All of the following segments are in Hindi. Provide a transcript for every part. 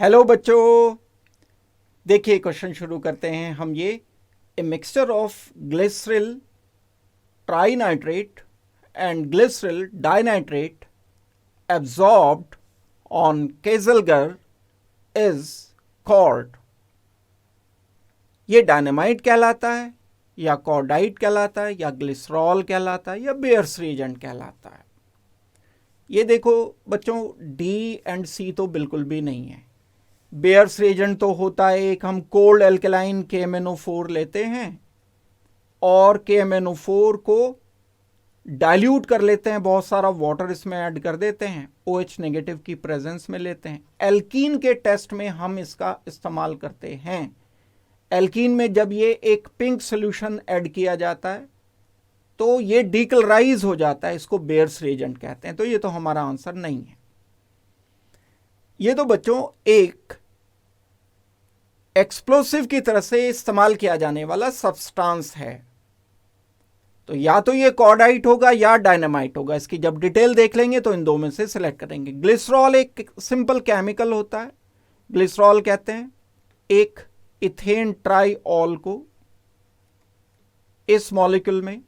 हेलो बच्चों, देखिए क्वेश्चन शुरू करते हैं हम। ये a mixture of glycerol trinitrate and glycerol dinitrate absorbed on Kieselguhr is called। ये डायनामाइट कहलाता है या कॉर्डाइट कहलाता है या ग्लिसरॉल कहलाता है या बेयर्स रिएजेंट कहलाता है। ये देखो बच्चों, डी एंड सी तो बिल्कुल भी नहीं है। बेयर्स रिएजेंट तो होता है एक, हम कोल्ड एल्केलाइन KMnO4 लेते हैं और KMnO4 को डाइल्यूट कर लेते हैं, बहुत सारा वाटर इसमें ऐड कर देते हैं, OH नेगेटिव की प्रेजेंस में लेते हैं। एल्कीन के टेस्ट में हम इसका इस्तेमाल करते हैं। एल्कीन में जब ये एक पिंक सोल्यूशन ऐड किया जाता है तो ये डीकलराइज हो जाता है, इसको बेयर्स रिएजेंट कहते हैं। तो ये तो हमारा आंसर नहीं है। ये तो बच्चों एक एक्सप्लोसिव की तरह से इस्तेमाल किया जाने वाला सब्सटेंस है, तो या तो ये कॉर्डाइट होगा या डायनामाइट होगा। इसकी जब डिटेल देख लेंगे तो इन दो में से सिलेक्ट करेंगे। ग्लिसरॉल एक सिंपल केमिकल होता है, ग्लिसरॉल कहते हैं एक इथेन ट्राइऑल को। इस मॉलिक्यूल में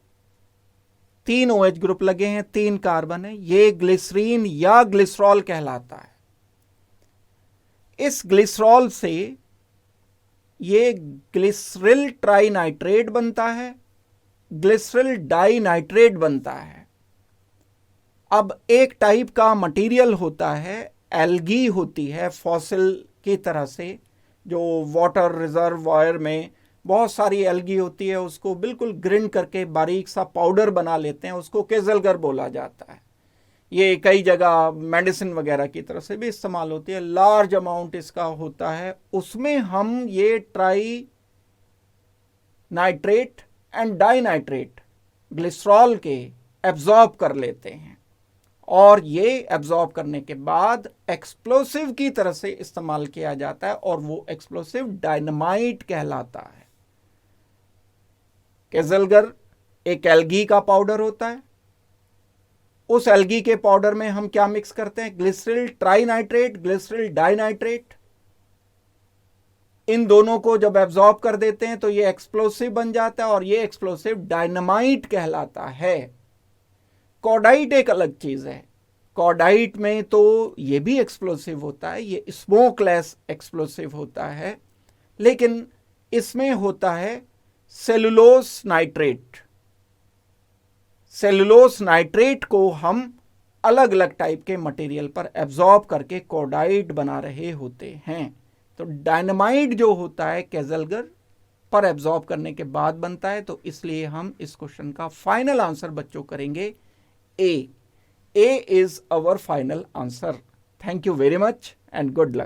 3 OH ग्रुप लगे हैं, 3 कार्बन है, ये ग्लिसरीन या ग्लिसरॉल कहलाता है। इस ग्लिसरॉल से ये ग्लिसरल ट्राइनाइट्रेट बनता है, ग्लिसरल डाइनाइट्रेट बनता है। अब एक टाइप का मटेरियल होता है, एल्गी होती है फॉसिल की तरह से, जो वाटर रिजर्वायर में बहुत सारी एल्गी होती है, उसको बिल्कुल ग्रिंड करके बारीक सा पाउडर बना लेते हैं, उसको केजलगर बोला जाता है। ये कई जगह मेडिसिन वगैरह की तरफ से भी इस्तेमाल होती है। लार्ज अमाउंट इसका होता है, उसमें हम ये try nitrate and dinitrate glycerol के एब्जॉर्ब कर लेते हैं और ये एब्जॉर्ब करने के बाद एक्सप्लोसिव की तरह से इस्तेमाल किया जाता है और वो एक्सप्लोसिव डायनामाइट कहलाता है। केजलगर एक एल्गी का पाउडर होता है, उस एल्गी के पाउडर में हम क्या मिक्स करते हैं? Glycerol trinitrate, glycerol dinitrate. इन दोनों को जब एब्जॉर्ब कर देते हैं तो ये एक्सप्लोसिव बन जाता है और ये एक्सप्लोसिव डायनामाइट कहलाता है। कॉर्डाइट एक अलग चीज है। कॉर्डाइट में तो ये भी एक्सप्लोसिव होता है, ये स्मोकलेस एक्सप्लोसिव होता है, लेकिन इसमें होता है सेलुलोस नाइट्रेट। सेलुलोस नाइट्रेट को हम अलग अलग टाइप के मटेरियल पर एब्जॉर्ब करके कॉर्डाइट बना रहे होते हैं। तो डायनामाइट जो होता है केजलगर पर एब्जॉर्ब करने के बाद बनता है, तो इसलिए हम इस क्वेश्चन का फाइनल आंसर बच्चों करेंगे A. A is our final answer. Thank you very much and good luck.